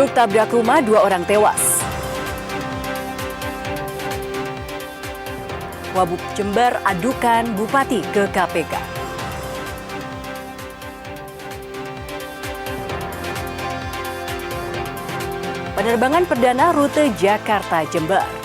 Truk tabrak rumah, 2 orang tewas. Wabub Jember adukan Bupati ke KPK. Penerbangan perdana rute Jakarta-Jember.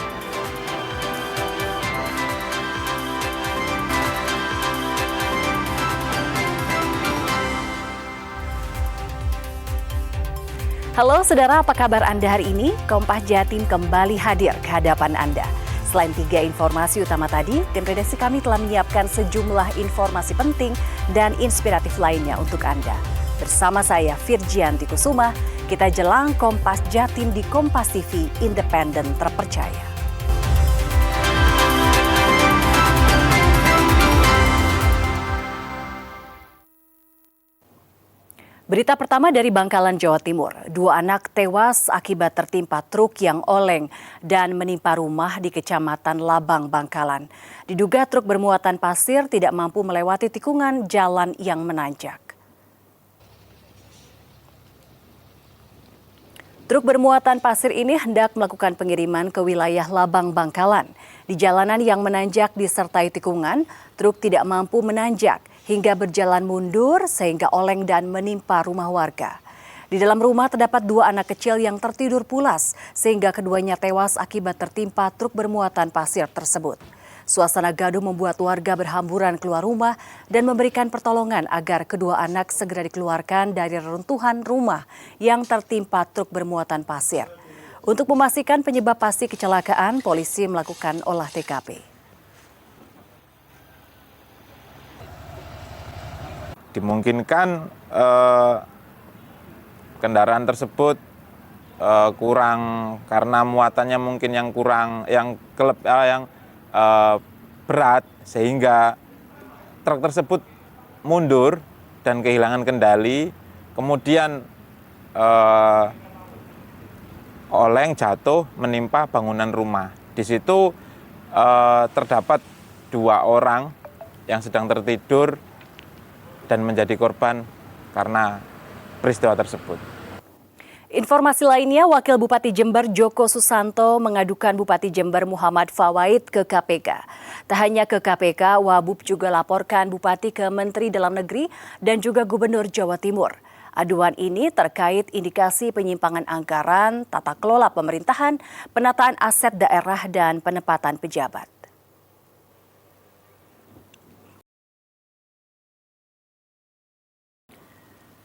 Halo saudara, apa kabar Anda hari ini? Kompas Jatim kembali hadir ke hadapan Anda. Selain 3 informasi utama tadi, tim redaksi kami telah menyiapkan sejumlah informasi penting dan inspiratif lainnya untuk Anda. Bersama saya Virgianti Kusuma, kita jelang Kompas Jatim di Kompas TV, independen terpercaya. Berita pertama dari Bangkalan, Jawa Timur. 2 anak tewas akibat tertimpa truk yang oleng dan menimpa rumah di Kecamatan Labang, Bangkalan. Diduga truk bermuatan pasir tidak mampu melewati tikungan jalan yang menanjak. Truk bermuatan pasir ini hendak melakukan pengiriman ke wilayah Labang, Bangkalan. Di jalanan yang menanjak disertai tikungan, truk tidak mampu menanjak hingga berjalan mundur sehingga oleng dan menimpa rumah warga. Di dalam rumah terdapat 2 anak kecil yang tertidur pulas sehingga keduanya tewas akibat tertimpa truk bermuatan pasir tersebut. Suasana gaduh membuat warga berhamburan keluar rumah dan memberikan pertolongan agar kedua anak segera dikeluarkan dari reruntuhan rumah yang tertimpa truk bermuatan pasir. Untuk memastikan penyebab pasti kecelakaan, polisi melakukan olah TKP. Dimungkinkan kendaraan tersebut kurang karena muatannya mungkin yang berat sehingga truk tersebut mundur dan kehilangan kendali, kemudian oleng jatuh menimpa bangunan rumah. Di situ terdapat 2 orang yang sedang tertidur dan menjadi korban karena peristiwa tersebut. Informasi lainnya, Wakil Bupati Jember Joko Susanto mengadukan Bupati Jember Muhammad Fawaid ke KPK. Tak hanya ke KPK, Wabub juga laporkan Bupati ke Menteri Dalam Negeri dan juga Gubernur Jawa Timur. Aduan ini terkait indikasi penyimpangan anggaran, tata kelola pemerintahan, penataan aset daerah, dan penempatan pejabat.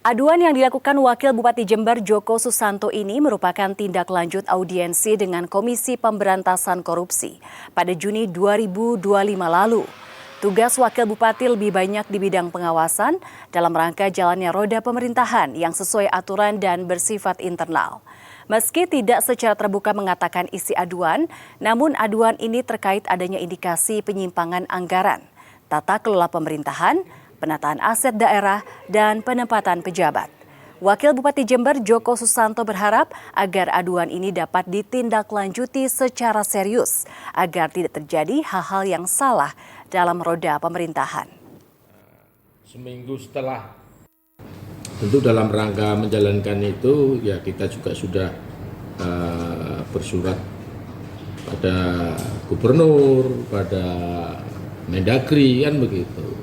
Aduan yang dilakukan Wakil Bupati Jember Joko Susanto ini merupakan tindak lanjut audiensi dengan Komisi Pemberantasan Korupsi pada Juni 2025 lalu. Tugas Wakil Bupati lebih banyak di bidang pengawasan dalam rangka jalannya roda pemerintahan yang sesuai aturan dan bersifat internal. Meski tidak secara terbuka mengatakan isi aduan, namun aduan ini terkait adanya indikasi penyimpangan anggaran, tata kelola pemerintahan, penataan aset daerah, dan penempatan pejabat. Wakil Bupati Jember Joko Susanto berharap agar aduan ini dapat ditindaklanjuti secara serius agar tidak terjadi hal-hal yang salah dalam roda pemerintahan. Seminggu setelah, tentu dalam rangka menjalankan itu, ya kita juga sudah bersurat pada gubernur, pada Mendagri, kan begitu.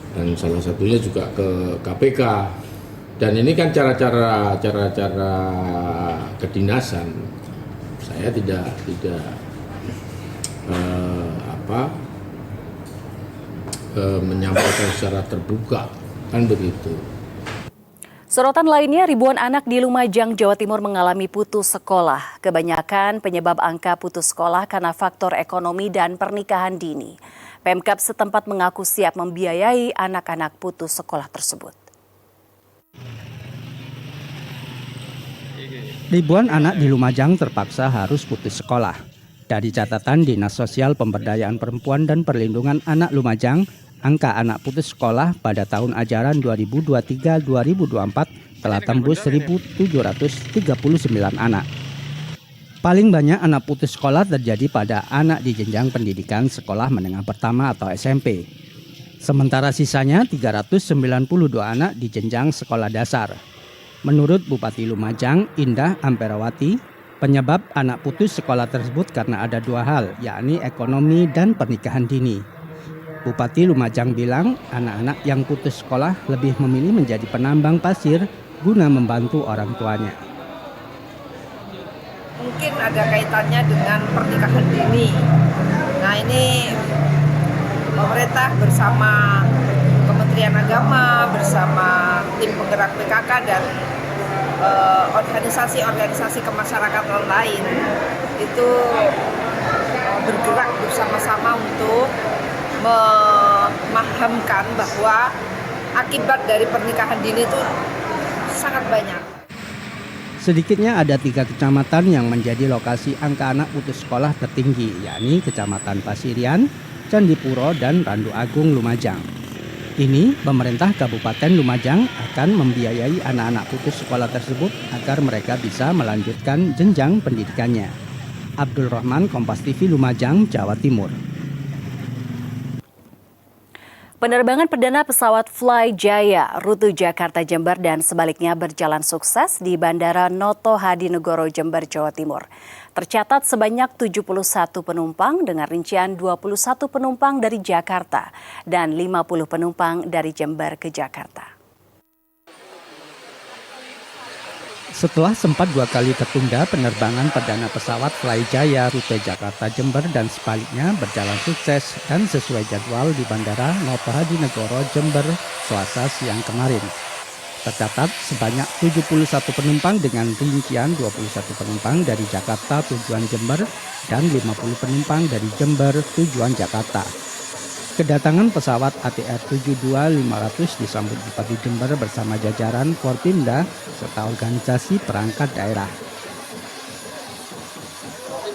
Dan salah satunya juga ke KPK. Dan ini kan cara-cara kedinasan. Saya tidak menyampaikan secara terbuka, kan begitu. Sorotan lainnya, ribuan anak di Lumajang, Jawa Timur mengalami putus sekolah. Kebanyakan penyebab angka putus sekolah karena faktor ekonomi dan pernikahan dini. Pemkab setempat mengaku siap membiayai anak-anak putus sekolah tersebut. Ribuan anak di Lumajang terpaksa harus putus sekolah. Dari catatan Dinas Sosial Pemberdayaan Perempuan dan Perlindungan Anak Lumajang, angka anak putus sekolah pada tahun ajaran 2023-2024 telah tembus 1.739 anak. Paling banyak anak putus sekolah terjadi pada anak di jenjang pendidikan sekolah menengah pertama atau SMP. Sementara sisanya 392 anak di jenjang sekolah dasar. Menurut Bupati Lumajang, Indah Amperawati, penyebab anak putus sekolah tersebut karena ada dua hal, yakni ekonomi dan pernikahan dini. Bupati Lumajang bilang anak-anak yang putus sekolah lebih memilih menjadi penambang pasir guna membantu orang tuanya. Mungkin ada kaitannya dengan pernikahan dini. Nah, ini pemerintah bersama Kementerian Agama, bersama tim penggerak PKK dan organisasi-organisasi kemasyarakatan lain itu bergerak bersama-sama untuk memahamkan bahwa akibat dari pernikahan dini itu sangat banyak. Sedikitnya ada 3 kecamatan yang menjadi lokasi angka anak putus sekolah tertinggi, yakni Kecamatan Pasirian, Candipuro, dan Randu Agung, Lumajang. Ini, pemerintah Kabupaten Lumajang akan membiayai anak-anak putus sekolah tersebut agar mereka bisa melanjutkan jenjang pendidikannya. Abdul Rahman, Kompas TV, Lumajang, Jawa Timur. Penerbangan perdana pesawat Fly Jaya rute Jakarta Jember dan sebaliknya berjalan sukses di Bandara Noto Hadinegoro Jember, Jawa Timur. Tercatat sebanyak 71 penumpang dengan rincian 21 penumpang dari Jakarta dan 50 penumpang dari Jember ke Jakarta. Setelah sempat 2 kali tertunda, penerbangan perdana pesawat Fly Jaya rute Jakarta Jember dan sebaliknya berjalan sukses dan sesuai jadwal di Bandara Noto Hadinegoro Jember Selasa siang kemarin. Tercatat sebanyak 71 penumpang dengan rincian 21 penumpang dari Jakarta tujuan Jember dan 50 penumpang dari Jember tujuan Jakarta. Kedatangan pesawat ATR 72500 disambut Bupati Jember bersama jajaran Forpimda serta organisasi perangkat daerah.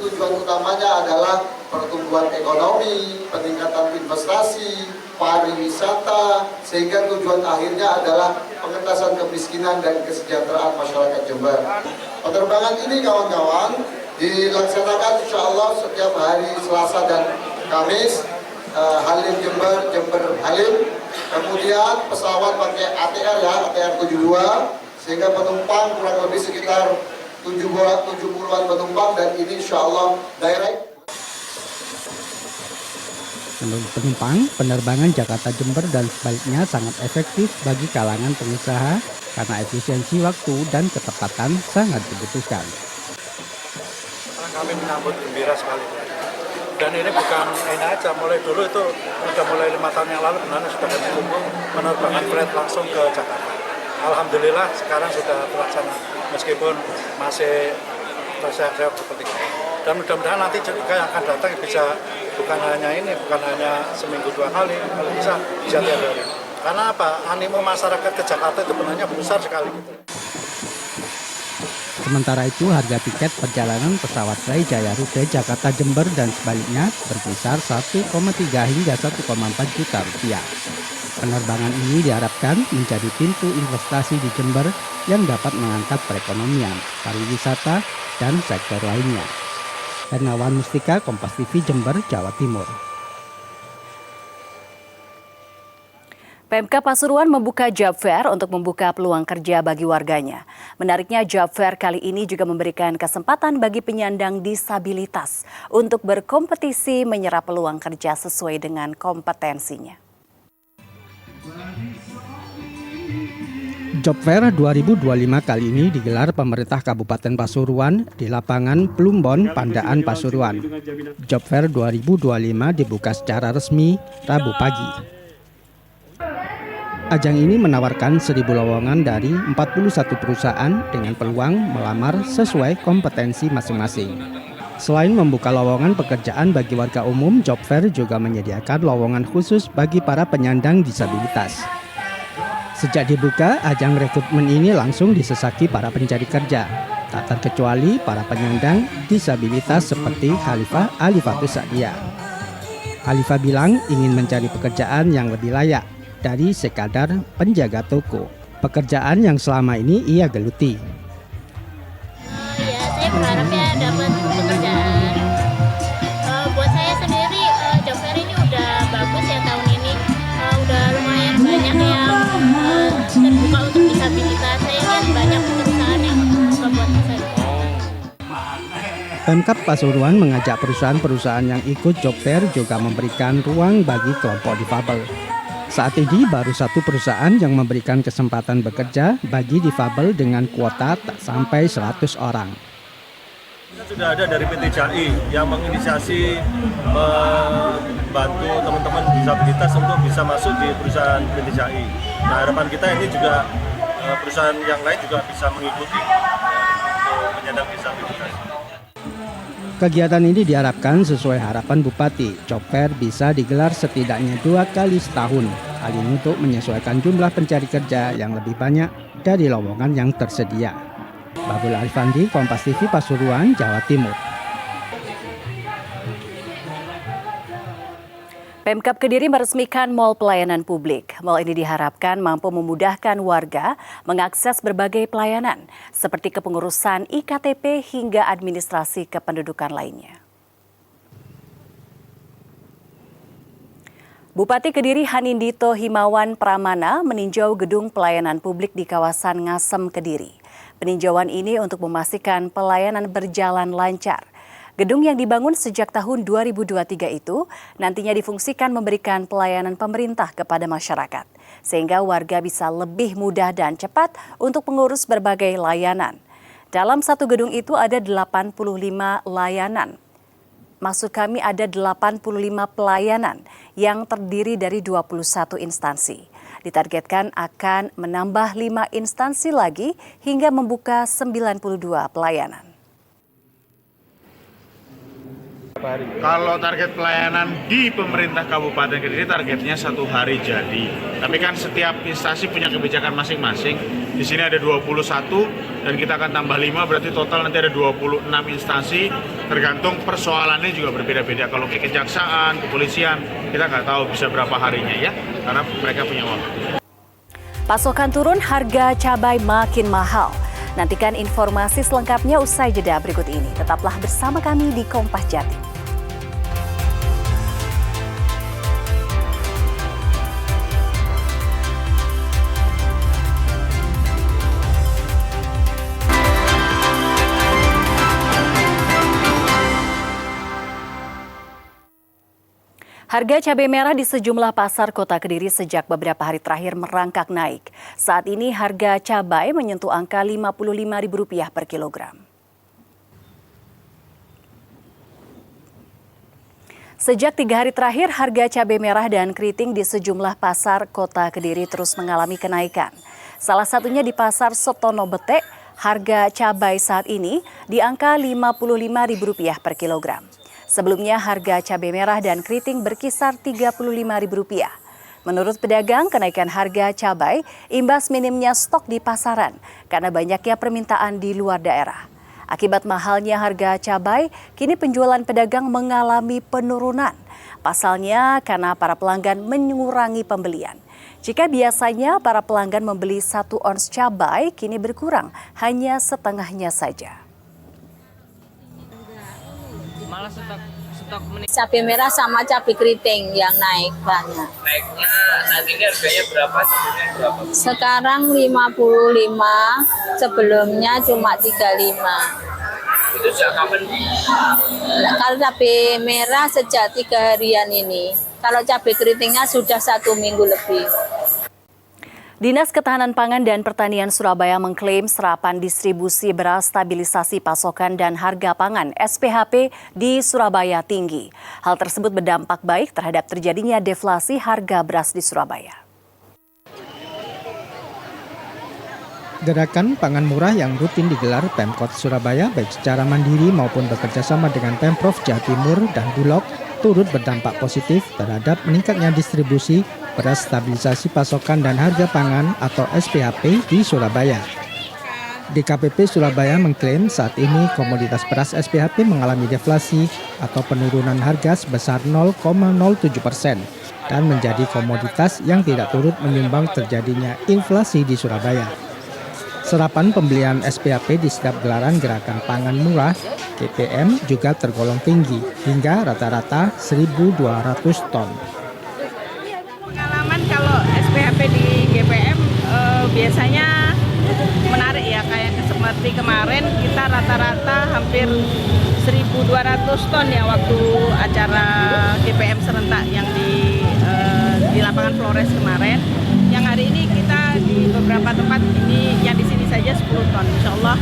Tujuan utamanya adalah pertumbuhan ekonomi, peningkatan investasi, pariwisata, sehingga tujuan akhirnya adalah pengentasan kemiskinan dan kesejahteraan masyarakat Jember. Penerbangan ini kawan-kawan dilaksanakan insya Allah setiap hari Selasa dan Kamis. Halim Jember, Jember Halim, kemudian pesawat pakai ATR ya, ATR 72, sehingga penumpang kurang lebih sekitar 70-an penumpang dan ini insya Allah direct. Menurut penumpang, penerbangan Jakarta Jember dan sebaliknya sangat efektif bagi kalangan pengusaha karena efisiensi waktu dan ketepatan sangat dibutuhkan. Kami menyambut gembira sekali. Dan ini bukan ini aja, mulai dulu itu sudah mulai 5 tahun yang lalu benar sudah kami tunggu menerbangkan flight langsung ke Jakarta. Alhamdulillah sekarang sudah terlaksana meskipun masih terseok-seok seperti itu. Dan mudah-mudahan nanti juga yang akan datang bisa bukan hanya ini, bukan hanya seminggu 2 kali, kalau bisa tiap hari. Karena apa? Animo masyarakat ke Jakarta itu sebenarnya besar sekali. Sementara itu, harga tiket perjalanan pesawat Fly Jaya rute Jakarta Jember dan sebaliknya berkisar 1,3 hingga 1,4 juta rupiah. Penerbangan ini diharapkan menjadi pintu investasi di Jember yang dapat mengangkat perekonomian, pariwisata, dan sektor lainnya. Hernawan Mustika, Kompas TV, Jember, Jawa Timur. PMK Pasuruan membuka job fair untuk membuka peluang kerja bagi warganya. Menariknya, job fair kali ini juga memberikan kesempatan bagi penyandang disabilitas untuk berkompetisi menyerap peluang kerja sesuai dengan kompetensinya. Job Fair 2025 kali ini digelar pemerintah Kabupaten Pasuruan di lapangan Plumbon, Pandaan, Pasuruan. Job Fair 2025 dibuka secara resmi Rabu pagi. Ajang ini menawarkan 1.000 lowongan dari 41 perusahaan dengan peluang melamar sesuai kompetensi masing-masing. Selain membuka lowongan pekerjaan bagi warga umum, Job Fair juga menyediakan lowongan khusus bagi para penyandang disabilitas. Sejak dibuka, ajang rekrutmen ini langsung disesaki para pencari kerja, tak terkecuali para penyandang disabilitas seperti Khalifah Alifatus Sa'diyah. Khalifah bilang ingin mencari pekerjaan yang lebih layak dari sekadar penjaga toko, pekerjaan yang selama ini ia geluti. Ya, saya berharapnya dapat pekerjaan. Buat saya sendiri, job fair ini udah bagus ya tahun ini. Udah lumayan banyak yang terbuka untuk disabilitas. Saya lihat banyak Pemkab Pasuruan mengajak perusahaan-perusahaan yang ikut job fair juga memberikan ruang bagi kelompok difabel. Saat ini baru satu perusahaan yang memberikan kesempatan bekerja bagi difabel dengan kuota tak sampai 100 orang. Sudah ada dari PT JAI yang menginisiasi membantu teman-teman disabilitas untuk bisa masuk di perusahaan PT JAI. Nah, harapan kita ini juga perusahaan yang lain juga bisa mengikuti untuk penyandang disabilitas. Kegiatan ini diharapkan sesuai harapan Bupati, job fair bisa digelar setidaknya 2 kali setahun. Hal ini untuk menyesuaikan jumlah pencari kerja yang lebih banyak dari lowongan yang tersedia. Babul Arifandi, Kompas TV, Pasuruan, Jawa Timur. Pemkab Kediri meresmikan Mall Pelayanan Publik. Mall ini diharapkan mampu memudahkan warga mengakses berbagai pelayanan seperti kepengurusan IKTP hingga administrasi kependudukan lainnya. Bupati Kediri Hanindito Himawan Pramana meninjau gedung pelayanan publik di kawasan Ngasem, Kediri. Peninjauan ini untuk memastikan pelayanan berjalan lancar. Gedung yang dibangun sejak tahun 2023 itu nantinya difungsikan memberikan pelayanan pemerintah kepada masyarakat, sehingga warga bisa lebih mudah dan cepat untuk mengurus berbagai layanan. Dalam satu gedung itu ada 85 layanan. Maksud kami ada 85 pelayanan yang terdiri dari 21 instansi. Ditargetkan akan menambah 5 instansi lagi hingga membuka 92 pelayanan. Kalau target pelayanan di pemerintah Kabupaten Kediri targetnya 1 hari jadi. Tapi kan setiap instansi punya kebijakan masing-masing. Di sini ada 21 dan kita akan tambah 5, berarti total nanti ada 26 instansi. Tergantung persoalannya juga berbeda-beda. Kalau ke kejaksaan, kepolisian, kita nggak tahu bisa berapa harinya ya, karena mereka punya waktu. Pasokan turun, harga cabai makin mahal. Nantikan informasi selengkapnya usai jeda berikut ini. Tetaplah bersama kami di Kompas Jatim. Harga cabai merah di sejumlah pasar kota Kediri sejak beberapa hari terakhir merangkak naik. Saat ini harga cabai menyentuh angka Rp55.000 per kilogram. Sejak 3 hari terakhir, harga cabai merah dan keriting di sejumlah pasar kota Kediri terus mengalami kenaikan. Salah satunya di Pasar Sotono Bete, harga cabai saat ini di angka Rp55.000 per kilogram. Sebelumnya harga cabai merah dan keriting berkisar Rp35.000. Menurut pedagang, kenaikan harga cabai imbas minimnya stok di pasaran karena banyaknya permintaan di luar daerah. Akibat mahalnya harga cabai, kini penjualan pedagang mengalami penurunan. Pasalnya karena para pelanggan mengurangi pembelian. Jika biasanya para pelanggan membeli 1 ons cabai, kini berkurang hanya setengahnya saja. Cabai merah sama cabai keriting yang naik banyak. Naiknya nantinya harganya berapa? Sekarang 55, sebelumnya cuma 35. Itu sejak kapan? Kalau cabai merah sejak 3 harian ini. Kalau cabai keritingnya sudah 1 minggu lebih. Dinas Ketahanan Pangan dan Pertanian Surabaya mengklaim serapan distribusi beras stabilisasi pasokan dan harga pangan SPHP di Surabaya tinggi. Hal tersebut berdampak baik terhadap terjadinya deflasi harga beras di Surabaya. Gerakan pangan murah yang rutin digelar Pemkot Surabaya baik secara mandiri maupun bekerjasama dengan Pemprov Jawa Timur dan Bulog turut berdampak positif terhadap meningkatnya distribusi beras stabilisasi pasokan dan harga pangan atau SPHP di Surabaya. DKPP Surabaya mengklaim saat ini komoditas beras SPHP mengalami deflasi atau penurunan harga sebesar 0,07% dan menjadi komoditas yang tidak turut menyumbang terjadinya inflasi di Surabaya. Serapan pembelian SPHP di setiap gelaran gerakan pangan murah GPM juga tergolong tinggi hingga rata-rata 1.200 ton. Pengalaman kalau SPHP di GPM biasanya menarik ya, kayak mengamati kemarin kita rata-rata hampir 1.200 ton ya waktu acara GPM serentak yang di lapangan Flores kemarin. Yang hari ini kita di beberapa tempat ini yang di sini saja 10 ton. Insya Allah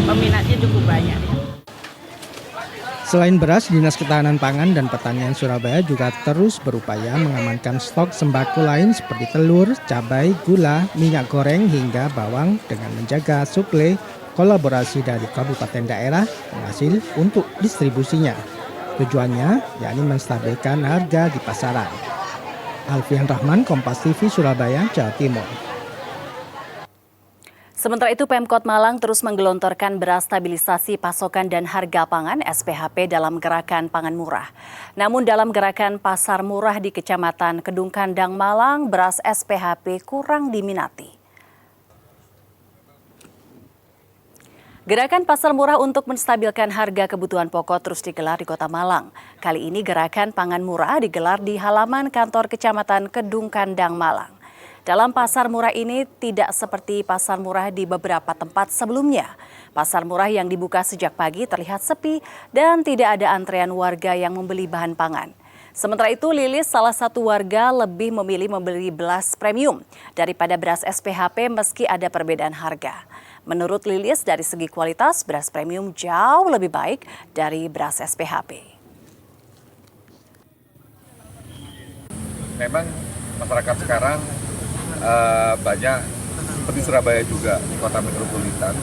peminatnya cukup banyak. Selain beras, Dinas Ketahanan Pangan dan Pertanian Surabaya juga terus berupaya mengamankan stok sembako lain seperti telur, cabai, gula, minyak goreng hingga bawang dengan menjaga suplai kolaborasi dari kabupaten daerah penghasil untuk distribusinya. Tujuannya yakni menstabilkan harga di pasaran. Alfian Rahman, Kompas TV, Surabaya, Jawa Timur. Sementara itu Pemkot Malang terus menggelontorkan beras stabilisasi pasokan dan harga pangan SPHP dalam gerakan pangan murah. Namun dalam gerakan pasar murah di Kecamatan Kedung Kandang Malang, beras SPHP kurang diminati. Gerakan pasar murah untuk menstabilkan harga kebutuhan pokok terus digelar di Kota Malang. Kali ini gerakan pangan murah digelar di halaman kantor Kecamatan Kedung Kandang Malang. Dalam pasar murah ini tidak seperti pasar murah di beberapa tempat sebelumnya. Pasar murah yang dibuka sejak pagi terlihat sepi dan tidak ada antrean warga yang membeli bahan pangan. Sementara itu Lilis, salah satu warga, lebih memilih membeli beras premium daripada beras SPHP meski ada perbedaan harga. Menurut Lilis, dari segi kualitas beras premium jauh lebih baik dari beras SPHP. Memang masyarakat sekarang banyak seperti Surabaya juga kota metropolitan,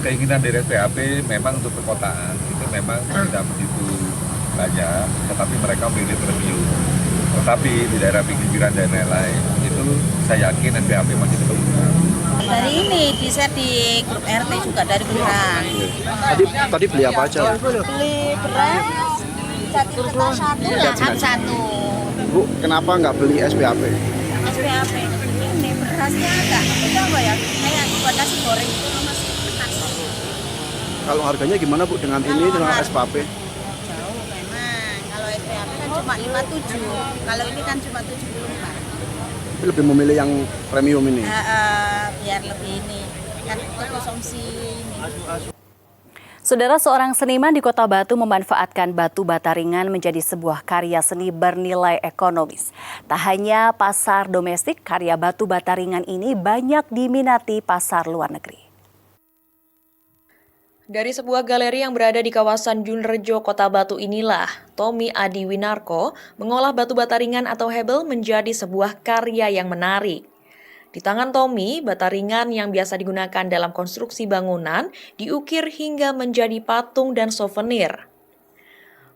keinginan dari SPHP memang untuk perkotaan itu memang tidak begitu banyak, tetapi mereka memilih premium. Tetapi di daerah pinggiran dan lain-lain itu saya yakin SPHP masih diperlukan. Dari ini di-share di grup RT juga dari kelurahan. Tadi beli apa aja? Beli beras Jatimata 1 lahap 1. Bu, kenapa nggak beli SPHP? SPHP ini berasnya enggak apa ya, kayak buat nasi goreng itu masih ketat. Kalau harganya gimana Bu dengan ini dengan SPHP? Jauh memang, kalau SPHP kan cuma 57, kalau ini kan cuma 74. Tapi lebih memilih yang premium ini? Biar lebih ini, kan untuk konsumsi ini. Saudara, seorang seniman di Kota Batu memanfaatkan batu bata ringan menjadi sebuah karya seni bernilai ekonomis. Tak hanya pasar domestik, karya batu bata ringan ini banyak diminati pasar luar negeri. Dari sebuah galeri yang berada di kawasan Junrejo, Kota Batu inilah, Tommy Adi Winarko mengolah batu bata ringan atau hebel menjadi sebuah karya yang menarik. Di tangan Tommy, bata ringan yang biasa digunakan dalam konstruksi bangunan diukir hingga menjadi patung dan souvenir.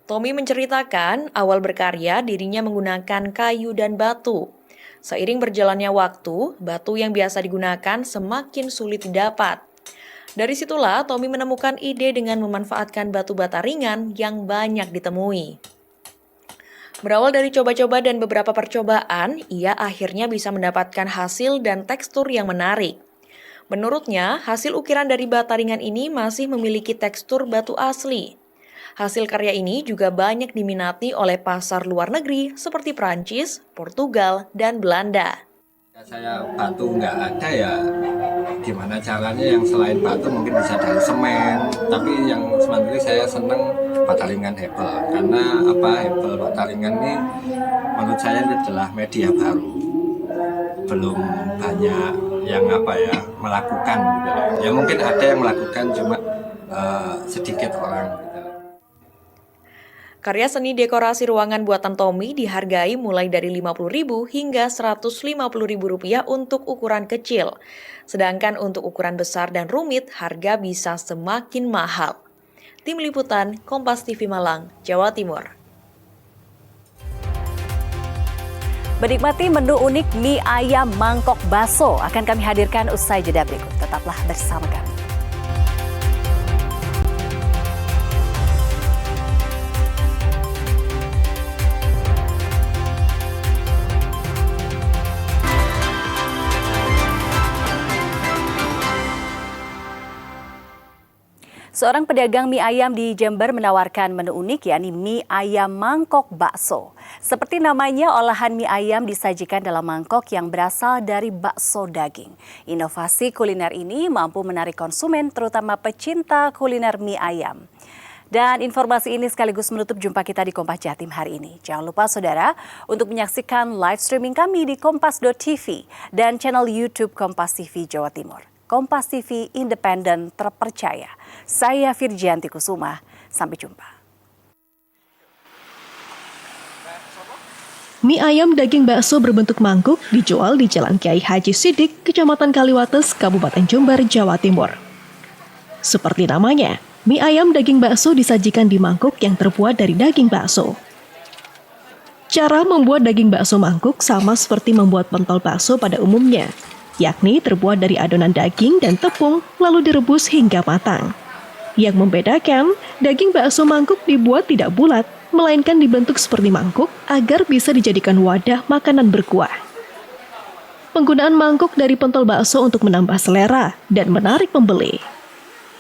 Tommy menceritakan awal berkarya dirinya menggunakan kayu dan batu. Seiring berjalannya waktu, batu yang biasa digunakan semakin sulit didapat. Dari situlah Tommy menemukan ide dengan memanfaatkan batu bata ringan yang banyak ditemui. Berawal dari coba-coba dan beberapa percobaan, ia akhirnya bisa mendapatkan hasil dan tekstur yang menarik. Menurutnya, hasil ukiran dari bata ringan ini masih memiliki tekstur batu asli. Hasil karya ini juga banyak diminati oleh pasar luar negeri seperti Prancis, Portugal, dan Belanda. Saya batu nggak ada ya, gimana caranya yang selain batu mungkin bisa dari semen, tapi yang sementara saya seneng bata ringan hebel, karena hebel bata ringan ini menurut saya ini adalah media baru, belum banyak yang melakukan gitu. Ya mungkin ada yang melakukan cuma sedikit orang. Karya seni dekorasi ruangan buatan Tommy dihargai mulai dari Rp50.000 hingga Rp150.000 untuk ukuran kecil. Sedangkan untuk ukuran besar dan rumit, harga bisa semakin mahal. Tim Liputan, Kompas TV Malang, Jawa Timur. Menikmati menu unik mie ayam mangkok baso akan kami hadirkan usai jeda berikut. Tetaplah bersama kami. Seorang pedagang mie ayam di Jember menawarkan menu unik, yakni mie ayam mangkok bakso. Seperti namanya, olahan mie ayam disajikan dalam mangkok yang berasal dari bakso daging. Inovasi kuliner ini mampu menarik konsumen, terutama pecinta kuliner mie ayam. Dan informasi ini sekaligus menutup jumpa kita di Kompas Jatim hari ini. Jangan lupa saudara untuk menyaksikan live streaming kami di kompas.tv dan channel YouTube Kompas TV Jawa Timur. Kompas TV independen terpercaya. Saya Virgianti Kusuma. Sampai jumpa. Mie ayam daging bakso berbentuk mangkuk dijual di Jalan Kiai Haji Sidik, Kecamatan Kaliwates, Kabupaten Jember, Jawa Timur. Seperti namanya, mie ayam daging bakso disajikan di mangkuk yang terbuat dari daging bakso. Cara membuat daging bakso mangkuk sama seperti membuat pentol bakso pada umumnya, yakni terbuat dari adonan daging dan tepung lalu direbus hingga matang. Yang membedakan, daging bakso mangkuk dibuat tidak bulat, melainkan dibentuk seperti mangkuk agar bisa dijadikan wadah makanan berkuah. Penggunaan mangkuk dari pentol bakso untuk menambah selera dan menarik pembeli.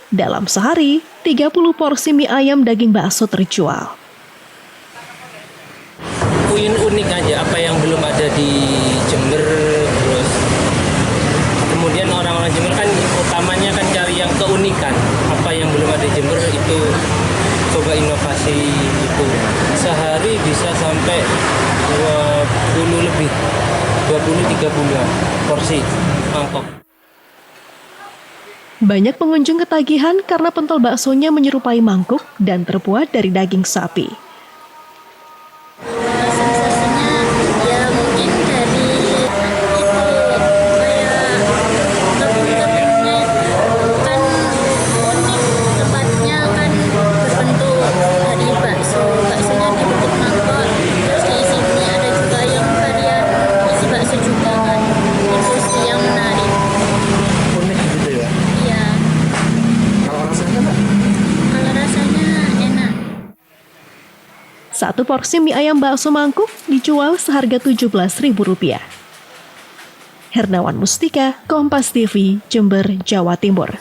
Dalam sehari, 30 porsi mie ayam daging bakso terjual. Unik aja, apa yang belum ada di Jember, terus kemudian orang-orang Jember kan utamanya kan cari yang keunikan. Apa yang belum ada di Jember itu coba inovasi itu. Sehari bisa sampai 20 lebih, 20-30 porsi mangkok. Banyak pengunjung ketagihan karena pentol baksonya menyerupai mangkuk dan terbuat dari daging sapi. Sensasinya ya mungkin dari itu kayak tepung-tepungnya kan unik, tempatnya kan berbentuk dari bakso, baksonya dibentuk mangkok, terus diisi mie, ada juga yang varian isi bakso juga kan, itu sih yang menarik. Unik gitu ya? Iya. Kalau rasanya Pak? Kalau rasanya enak. Satu porsi mie ayam bakso mangkuk dijual seharga Rp17.000. Hernawan Mustika, Kompas TV, Jember, Jawa Timur.